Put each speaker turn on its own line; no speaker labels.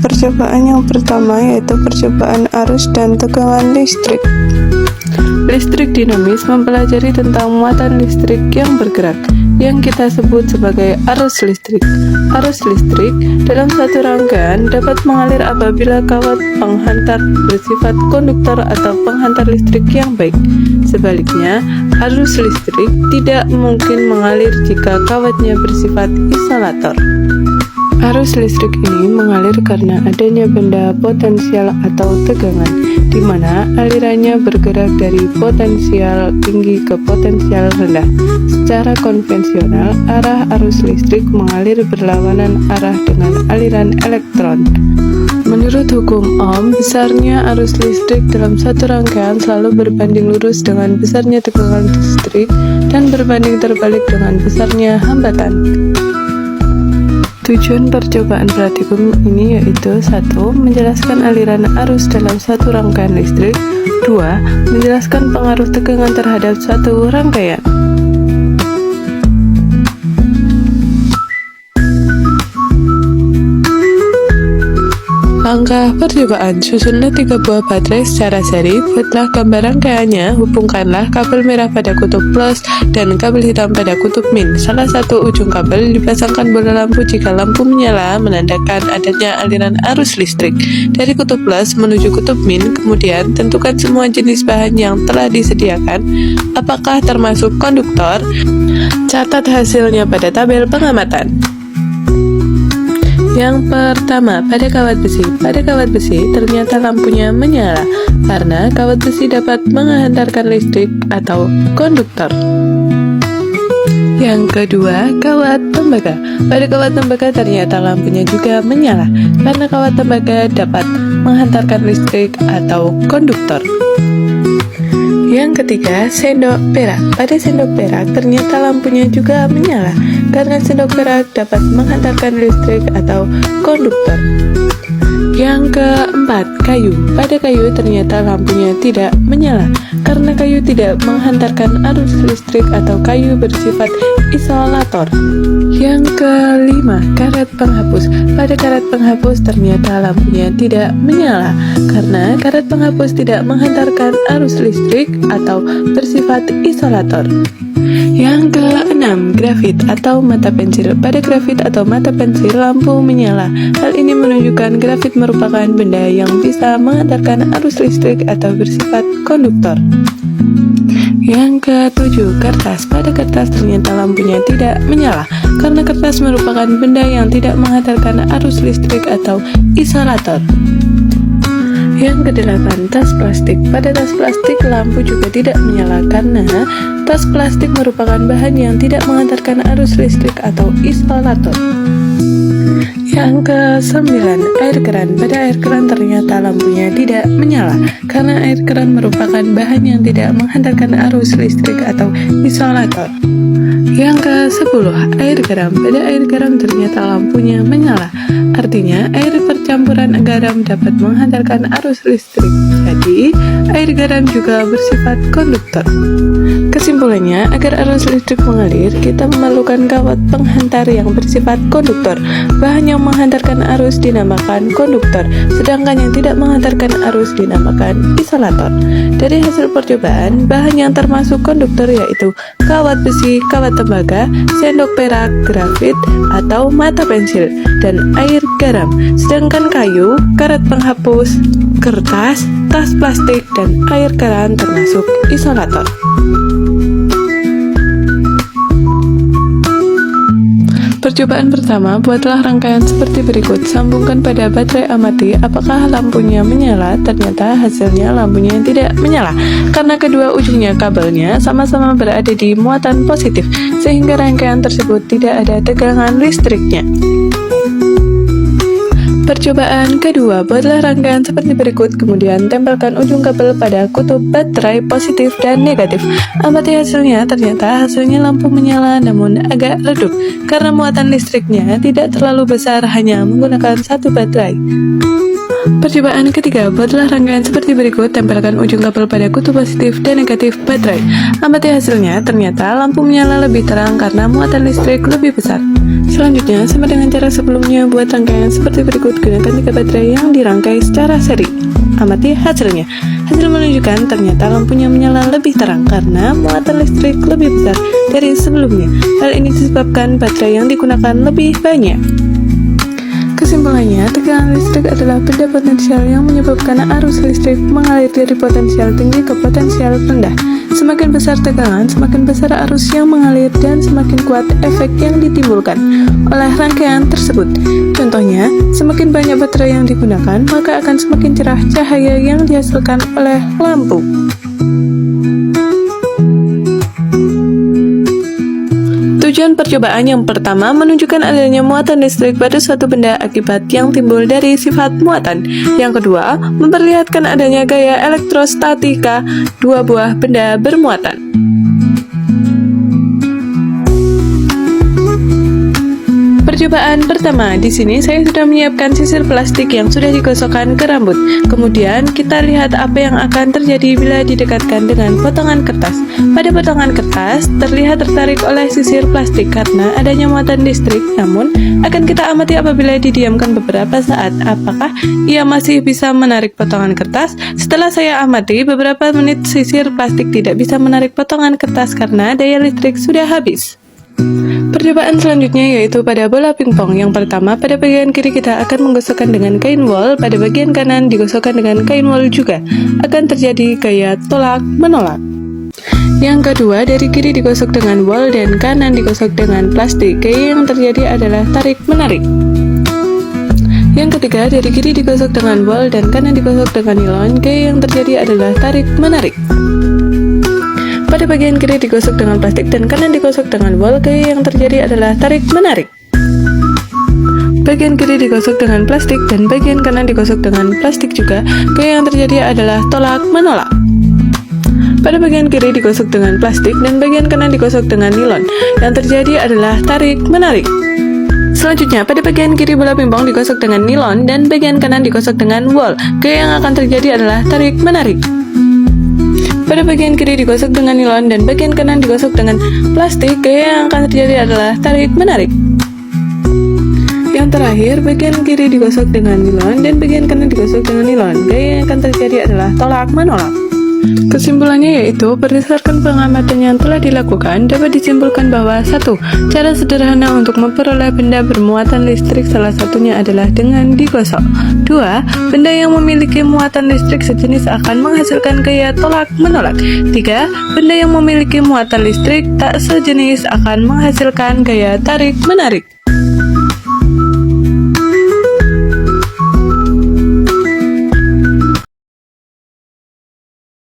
percobaan yang pertama yaitu percobaan arus dan tegangan listrik. Listrik dinamis mempelajari tentang muatan listrik yang bergerak, yang kita sebut sebagai arus listrik. Arus listrik dalam satu rangkaian dapat mengalir apabila kawat penghantar bersifat konduktor atau penghantar listrik yang baik. Sebaliknya, arus listrik tidak mungkin mengalir jika kawatnya bersifat isolator. Arus listrik ini mengalir karena adanya benda potensial atau tegangan, di mana alirannya bergerak dari potensial tinggi ke potensial rendah. Secara konvensional, arah arus listrik mengalir berlawanan arah dengan aliran elektron. Menurut hukum Ohm, besarnya arus listrik dalam satu rangkaian selalu berbanding lurus dengan besarnya tegangan listrik dan berbanding terbalik dengan besarnya hambatan. Tujuan percobaan praktikum ini yaitu 1. Menjelaskan aliran arus dalam satu rangkaian listrik. 2. Menjelaskan pengaruh tegangan terhadap suatu rangkaian. Langkah percobaan: susunlah 3 buah baterai secara seri, buatlah gambar rangkaiannya, hubungkanlah kabel merah pada kutub plus dan kabel hitam pada kutub min. Salah satu ujung kabel dipasangkan bola lampu jika lampu menyala, menandakan adanya aliran arus listrik dari kutub plus menuju kutub min. Kemudian tentukan semua jenis bahan yang telah disediakan, apakah termasuk konduktor. Catat hasilnya pada tabel pengamatan. Yang pertama, pada kawat besi. Pada kawat besi, ternyata lampunya menyala karena kawat besi dapat menghantarkan listrik atau konduktor. Yang kedua, kawat tembaga. Pada kawat tembaga ternyata lampunya juga menyala karena kawat tembaga dapat menghantarkan listrik atau konduktor. Yang ketiga, sendok perak. Pada sendok perak ternyata lampunya juga menyala karena sendok perak dapat menghantarkan listrik atau konduktor. Yang keempat, kayu. Pada kayu ternyata lampunya tidak menyala karena kayu tidak menghantarkan arus listrik atau kayu bersifat isolator. Yang kelima, karet penghapus. Pada karet penghapus ternyata lampunya tidak menyala karena karet penghapus tidak menghantarkan arus listrik atau bersifat isolator. Yang keenam, grafit atau mata pensil. Pada grafit atau mata pensil lampu menyala. Hal ini menunjukkan grafit merupakan benda yang bisa menghantarkan arus listrik atau bersifat konduktor. Yang ketujuh, kertas. Pada kertas ternyata lampunya tidak menyala karena kertas merupakan benda yang tidak menghantarkan arus listrik atau isolator. Yang kedelapan, tas plastik. Pada tas plastik lampu juga tidak menyala karena tas plastik merupakan bahan yang tidak menghantarkan arus listrik atau isolator. Yang kesembilan, air keran. Pada air keran ternyata lampunya tidak menyala karena air keran merupakan bahan yang tidak menghantarkan arus listrik atau isolator. Yang ke-10, air garam. Pada air garam ternyata lampunya menyala. Artinya, air percampuran garam dapat menghantarkan arus listrik. Jadi, air garam juga bersifat konduktor. Kesimpulannya, agar arus listrik mengalir, kita memerlukan kawat penghantar yang bersifat konduktor. Bahan yang menghantarkan arus dinamakan konduktor, sedangkan yang tidak menghantarkan arus dinamakan isolator. Dari hasil percobaan, bahan yang termasuk konduktor yaitu kawat besi, kawat tembaga, sendok perak, grafit atau mata pensil, dan air garam. Sedangkan kayu, karet penghapus, kertas, tas plastik, dan air keran termasuk isolator. Percobaan pertama, buatlah rangkaian seperti berikut. Sambungkan pada baterai amati apakah lampunya menyala. Ternyata hasilnya lampunya tidak menyala karena kedua ujungnya kabelnya sama-sama berada di muatan positif, sehingga rangkaian tersebut tidak ada tegangan listriknya. Percobaan kedua, buatlah rangkaian seperti berikut, kemudian tempelkan ujung kabel pada kutub baterai positif dan negatif. Amati hasilnya, ternyata hasilnya lampu menyala namun agak redup karena muatan listriknya tidak terlalu besar, hanya menggunakan satu baterai. Percobaan ketiga, buatlah rangkaian seperti berikut. Tempelkan ujung kabel pada kutub positif dan negatif baterai. Amati hasilnya, ternyata lampu menyala lebih terang karena muatan listrik lebih besar. Selanjutnya, sama dengan cara sebelumnya, buat rangkaian seperti berikut. Gunakan 3 baterai yang dirangkai secara seri. Amati hasilnya. Hasil menunjukkan ternyata lampunya menyala lebih terang karena muatan listrik lebih besar dari sebelumnya. Hal ini disebabkan baterai yang digunakan lebih banyak. Kesimpulannya, tegangan listrik adalah benda potensial yang menyebabkan arus listrik mengalir dari potensial tinggi ke potensial rendah. Semakin besar tegangan, semakin besar arus yang mengalir dan semakin kuat efek yang ditimbulkan oleh rangkaian tersebut. Contohnya, semakin banyak baterai yang digunakan, maka akan semakin cerah cahaya yang dihasilkan oleh lampu. Tujuan percobaan yang pertama menunjukkan adanya muatan listrik pada suatu benda akibat yang timbul dari sifat muatan. Yang kedua, memperlihatkan adanya gaya elektrostatika dua buah benda bermuatan. Percobaan pertama, di sini saya sudah menyiapkan sisir plastik yang sudah digosokkan ke rambut. Kemudian kita lihat apa yang akan terjadi bila didekatkan dengan potongan kertas. Pada potongan kertas terlihat tertarik oleh sisir plastik karena adanya muatan listrik. Namun akan kita amati apabila didiamkan beberapa saat, apakah ia masih bisa menarik potongan kertas. Setelah saya amati beberapa menit, sisir plastik tidak bisa menarik potongan kertas karena daya listrik sudah habis. Percobaan selanjutnya yaitu pada bola pingpong. Yang pertama, pada bagian kiri kita akan menggosokkan dengan kain wol, pada bagian kanan digosokkan dengan kain wol juga. Akan terjadi gaya tolak-menolak. Yang kedua, dari kiri digosok dengan wol dan kanan digosok dengan plastik. Gaya yang terjadi adalah tarik-menarik. Yang ketiga, dari kiri digosok dengan wol dan kanan digosok dengan nilon. Gaya yang terjadi adalah tarik-menarik. Pada bagian kiri digosok dengan plastik dan kanan digosok dengan wol, gaya yang terjadi adalah tarik-menarik. Bagian kiri digosok dengan plastik dan bagian kanan digosok dengan plastik juga, gaya yang terjadi adalah tolak-menolak. Pada bagian kiri digosok dengan plastik dan bagian kanan digosok dengan nilon, yang terjadi adalah tarik-menarik. Selanjutnya, pada bagian kiri bola pingpong digosok dengan nilon dan bagian kanan digosok dengan wol, gaya yang akan terjadi adalah tarik-menarik. Pada bagian kiri digosok dengan nilon dan bagian kanan digosok dengan plastik, gaya yang akan terjadi adalah tarik-menarik. Yang terakhir, bagian kiri digosok dengan nilon dan bagian kanan digosok dengan nilon, gaya yang akan terjadi adalah tolak-menolak. Kesimpulannya yaitu, berdasarkan pengamatan yang telah dilakukan, dapat disimpulkan bahwa 1. Cara sederhana untuk memperoleh benda bermuatan listrik salah satunya adalah dengan digosok. 2. Benda yang memiliki muatan listrik sejenis akan menghasilkan gaya tolak-menolak. 3. Benda yang memiliki muatan listrik tak sejenis akan menghasilkan gaya tarik-menarik.